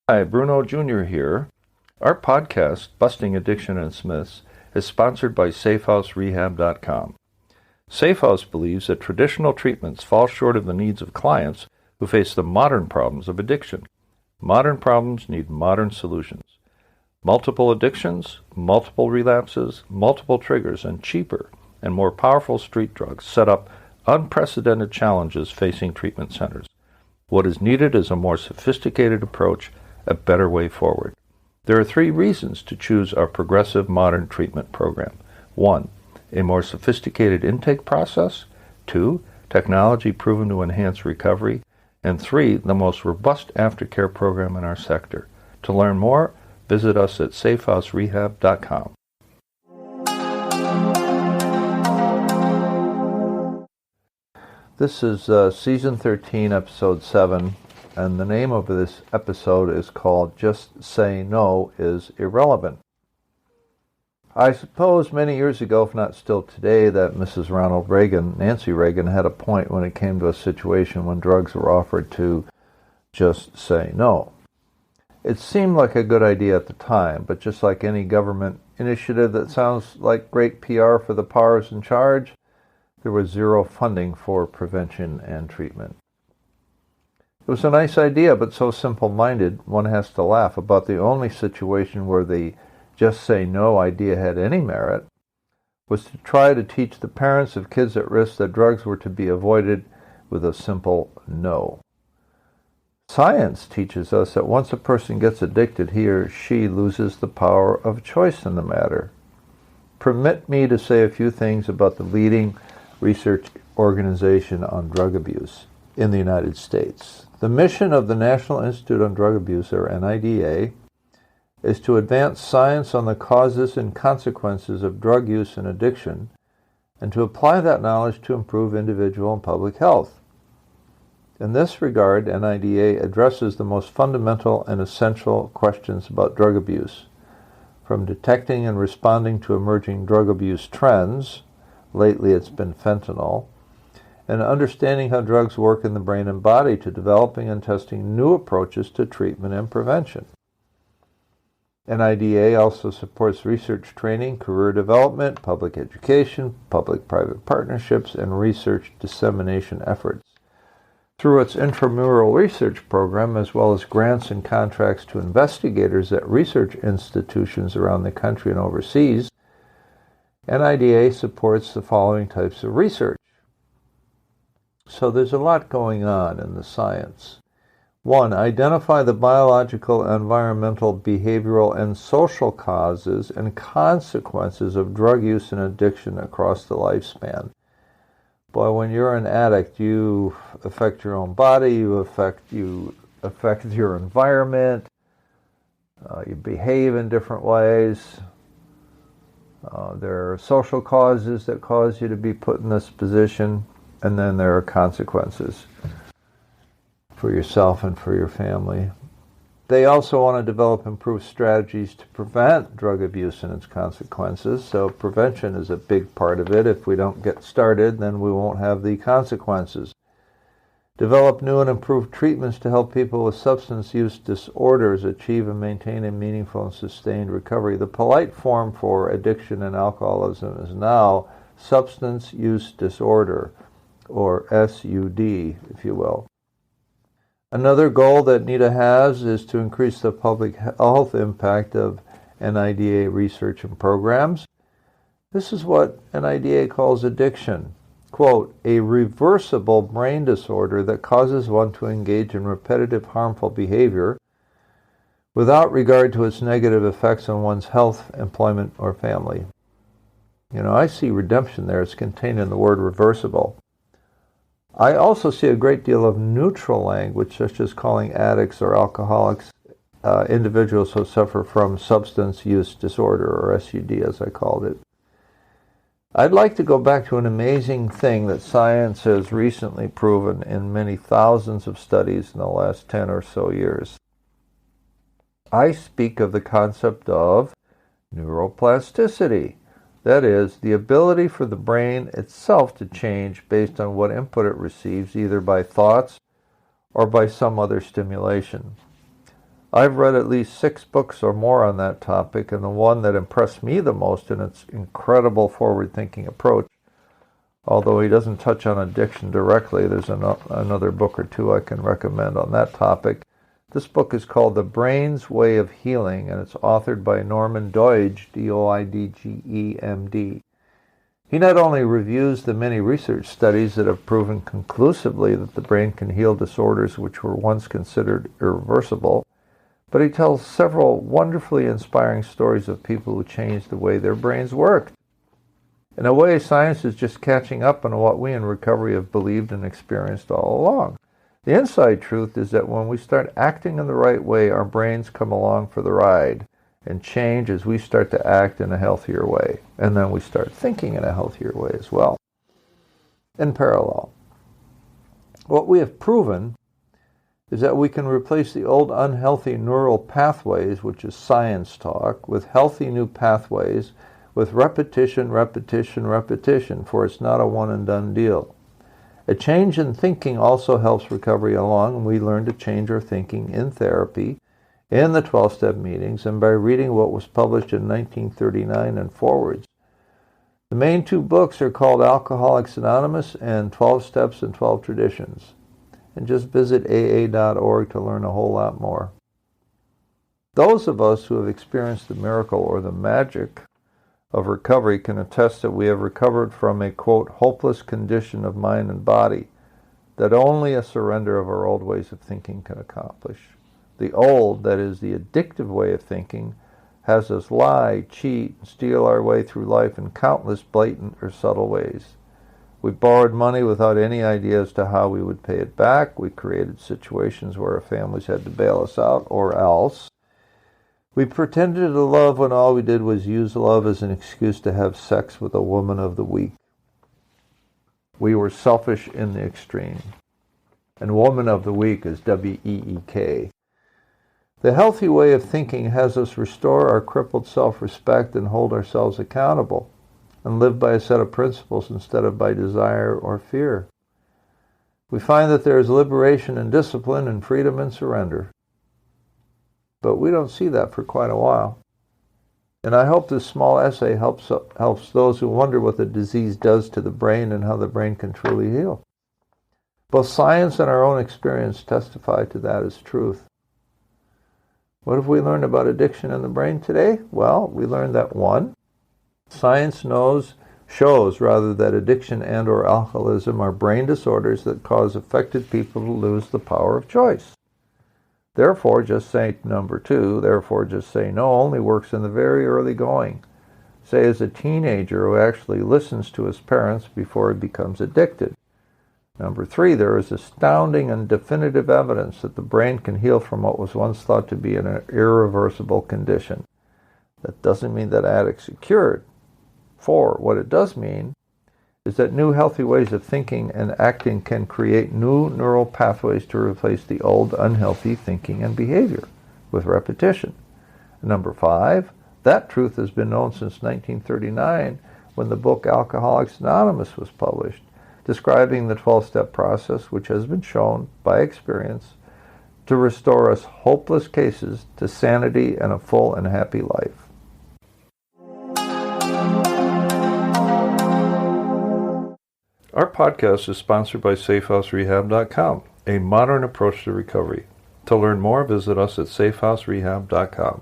Hi, Bruno Jr. here. Our podcast, Busting Addiction and Myths, is sponsored by SafeHouseRehab.com. SafeHouse believes that traditional treatments fall short of the needs of clients who face the modern problems of addiction. Modern problems need modern solutions. Multiple addictions, multiple relapses, multiple triggers, and cheaper and more powerful street drugs set up unprecedented challenges facing treatment centers. What is needed is a more sophisticated approach, a better way forward. There are 3 reasons to choose our progressive modern treatment program. 1, a more sophisticated intake process. 2, technology proven to enhance recovery. And 3, the most robust aftercare program in our sector. To learn more, visit us at SafeHouseRehab.com. This is Season 13, Episode 7, and the name of this episode is called Just Say No is Irrelevant. I suppose many years ago, if not still today, that Mrs. Ronald Reagan, Nancy Reagan, had a point when it came to a situation when drugs were offered to just say no. It seemed like a good idea at the time, but just like any government initiative that sounds like great PR for the powers in charge, there was zero funding for prevention and treatment. It was a nice idea, but so simple-minded, one has to laugh. About the only situation where the just say no idea had any merit was to try to teach the parents of kids at risk that drugs were to be avoided with a simple no. Science teaches us that once a person gets addicted, he or she loses the power of choice in the matter. Permit me to say a few things about the leading research organization on drug abuse in the United States. The mission of the National Institute on Drug Abuse, or NIDA, is to advance science on the causes and consequences of drug use and addiction, and to apply that knowledge to improve individual and public health. In this regard, NIDA addresses the most fundamental and essential questions about drug abuse, from detecting and responding to emerging drug abuse trends, lately it's been fentanyl, and understanding how drugs work in the brain and body, to developing and testing new approaches to treatment and prevention. NIDA also supports research training, career development, public education, public-private partnerships, and research dissemination efforts. Through its intramural research program, as well as grants and contracts to investigators at research institutions around the country and overseas, NIDA supports the following types of research. So there's a lot going on in the science. 1, identify the biological, environmental, behavioral, and social causes and consequences of drug use and addiction across the lifespan. Boy, when you're an addict, you affect your own body, you affect your environment, you behave in different ways. There are social causes that cause you to be put in this position, and then there are consequences for yourself and for your family. They also want to develop improved strategies to prevent drug abuse and its consequences, so prevention is a big part of it. If we don't get started, then we won't have the consequences. Develop new and improved treatments to help people with substance use disorders achieve and maintain a meaningful and sustained recovery. The polite form for addiction and alcoholism is now substance use disorder, or SUD, if you will. Another goal that NIDA has is to increase the public health impact of NIDA research and programs. This is what NIDA calls addiction. Quote, a reversible brain disorder that causes one to engage in repetitive harmful behavior without regard to its negative effects on one's health, employment, or family. You know, I see redemption there. It's contained in the word reversible. I also see a great deal of neutral language, such as calling addicts or alcoholics individuals who suffer from substance use disorder, or SUD as I called it. I'd like to go back to an amazing thing that science has recently proven in many thousands of studies in the last 10 or so years. I speak of the concept of neuroplasticity. That is, the ability for the brain itself to change based on what input it receives, either by thoughts or by some other stimulation. I've read at least 6 books or more on that topic, and the one that impressed me the most in its incredible forward-thinking approach, although he doesn't touch on addiction directly, there's another book or two I can recommend on that topic. This book is called The Brain's Way of Healing, and it's authored by Norman Doidge, D-O-I-D-G-E, M.D. He not only reviews the many research studies that have proven conclusively that the brain can heal disorders which were once considered irreversible, but he tells several wonderfully inspiring stories of people who changed the way their brains worked. In a way, science is just catching up on what we in recovery have believed and experienced all along. The inside truth is that when we start acting in the right way, our brains come along for the ride and change as we start to act in a healthier way. And then we start thinking in a healthier way as well. In parallel, what we have proven is that we can replace the old unhealthy neural pathways, which is science talk, with healthy new pathways, with repetition, repetition, repetition, for it's not a one-and-done deal. A change in thinking also helps recovery along, and we learn to change our thinking in therapy, in the 12-step meetings, and by reading what was published in 1939 and forwards. The main 2 books are called Alcoholics Anonymous and 12 Steps and 12 Traditions. And just visit aa.org to learn a whole lot more. Those of us who have experienced the miracle or the magic of recovery can attest that we have recovered from a, quote, hopeless condition of mind and body that only a surrender of our old ways of thinking can accomplish. The old, that is, the addictive way of thinking, has us lie, cheat, and steal our way through life in countless blatant or subtle ways. We borrowed money without any idea as to how we would pay it back. We created situations where our families had to bail us out, or else. We pretended to love when all we did was use love as an excuse to have sex with a woman of the week. We were selfish in the extreme. And woman of the week is W-E-E-K. The healthy way of thinking has us restore our crippled self-respect and hold ourselves accountable, and live by a set of principles instead of by desire or fear. We find that there is liberation and discipline and freedom and surrender. But we don't see that for quite a while. And I hope this small essay helps those who wonder what the disease does to the brain and how the brain can truly heal. Both science and our own experience testify to that as truth. What have we learned about addiction in the brain today? Well, we learned that 1, science shows that addiction and or alcoholism are brain disorders that cause affected people to lose the power of choice. Therefore, just say number 2, therefore just say no only works in the very early going. Say as a teenager who actually listens to his parents before he becomes addicted. Number 3, there is astounding and definitive evidence that the brain can heal from what was once thought to be an irreversible condition. That doesn't mean that addicts are cured. 4, what it does mean is that new healthy ways of thinking and acting can create new neural pathways to replace the old unhealthy thinking and behavior with repetition. Number 5, that truth has been known since 1939 when the book Alcoholics Anonymous was published, describing the 12-step process which has been shown by experience to restore us hopeless cases to sanity and a full and happy life. Our podcast is sponsored by SafeHouseRehab.com, a modern approach to recovery. To learn more, visit us at SafeHouseRehab.com.